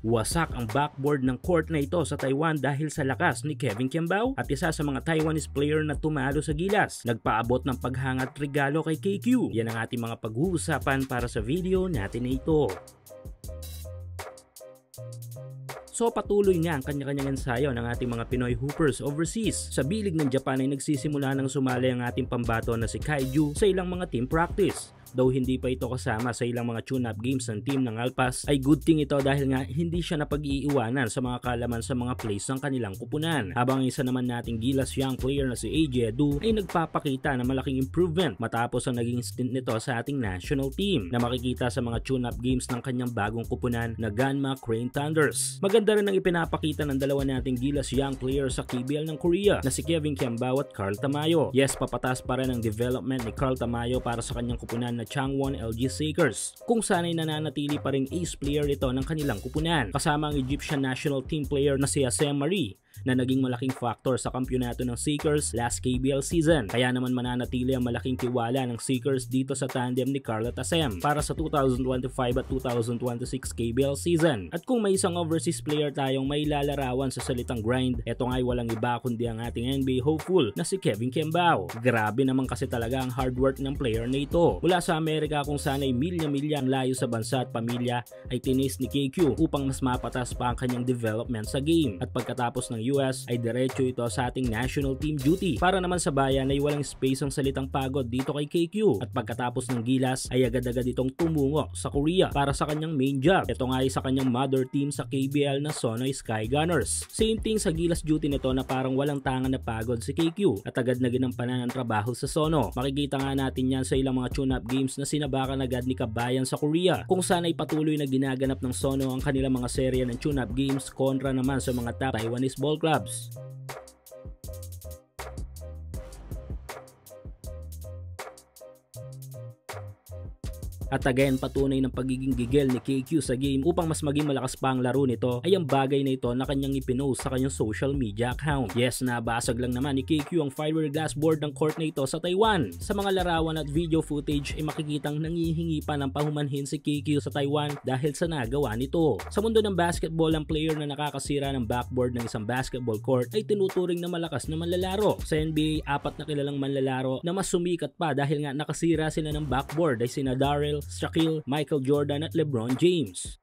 Wasak ang backboard ng court na ito sa Taiwan dahil sa lakas ni Kevin Kiambao at isa sa mga Taiwanese player na tumalo sa gilas. Nagpaabot ng paghangat regalo kay KQ. Yan ang ating mga pag-uusapan para sa video natin na ito. So patuloy nga ang kanya-kanyang ensayo ng ating mga Pinoy hoopers overseas. Sa bilig ng Japan ay nagsisimula ng sumali ang ating pambato na si Kaiju sa ilang mga team practice. Though hindi pa ito kasama sa ilang mga tune-up games ng team ng Alpas, ay good thing ito dahil nga hindi siya napag-iiwanan sa mga kalaman sa mga plays ng kanilang kupunan. Habang isa naman nating gilas young player na si AJ Adu ay nagpapakita ng malaking improvement matapos ang naging stint nito sa ating national team na makikita sa mga tune-up games ng kanyang bagong kupunan na Ganma Crane Thunders. Maganda rin ang ipinapakita ng dalawa nating gilas young player sa KBL ng Korea na si Kevin Kiambao at Carl Tamayo. Yes, papatas pa rin ang development ni Carl Tamayo para sa kanyang kupunan na Changwon LG Sakers, kung sana'y nananatili pa ring ace player ito ng kanilang kupunan, kasama ang Egyptian national team player na si Asem Marie na naging malaking factor sa kampyonato ng Sakers last KBL season. Kaya naman mananatili ang malaking tiwala ng Sakers dito sa tandem ni Carl at Asem para sa 2025 at 2026 KBL season. At kung may isang overseas player tayong may lalarawan sa salitang grind, eto nga'y walang iba kundi ang ating NBA hopeful na si Kevin Kiambao. Grabe naman kasi talaga ang hard work ng player na ito. Mula sa Amerika kung sana'y milya-milya ang layo sa bansa at pamilya ay tinis ni KQ upang mas mapatas pa ang kanyang development sa game. At pagkatapos ng US ay diretso ito sa ating national team duty para naman sa bayan ay walang space ang salitang pagod dito kay KQ. At pagkatapos ng gilas ay agad-agad itong tumungo sa Korea para sa kanyang main job. Ito nga ay sa kanyang mother team sa KBL na Sonoy Sky Gunners. Same thing sa gilas duty nito na parang walang tangan na pagod si KQ at agad na ginampanan ang trabaho sa Sono. Makikita nga natin yan sa ilang mga tune-up games na sinabakan agad ni Kabayan sa Korea, kung saan ay patuloy na ginaganap ng Sono ang kanilang mga serya ng tune-up games kontra naman sa mga top Taiwanese ball clubs. At again, patunay ng pagiging gigil ni KQ sa game upang mas maging malakas pa ang laro nito ay ang bagay na ito na kanyang ipinost sa kanyang social media account. Yes, nabasag lang naman ni KQ ang fiberglass board ng court na ito sa Taiwan. Sa mga larawan at video footage ay makikitang nangihingi pa ng pahumanhin si KQ sa Taiwan dahil sa nagawa nito. Sa mundo ng basketball, ang player na nakakasira ng backboard ng isang basketball court ay tinuturing na malakas na manlalaro. Sa NBA, 4 na kilalang manlalaro na mas sumikat pa dahil nga nakasira sila ng backboard ay sina Darrell, Shaquille, Michael Jordan at LeBron James.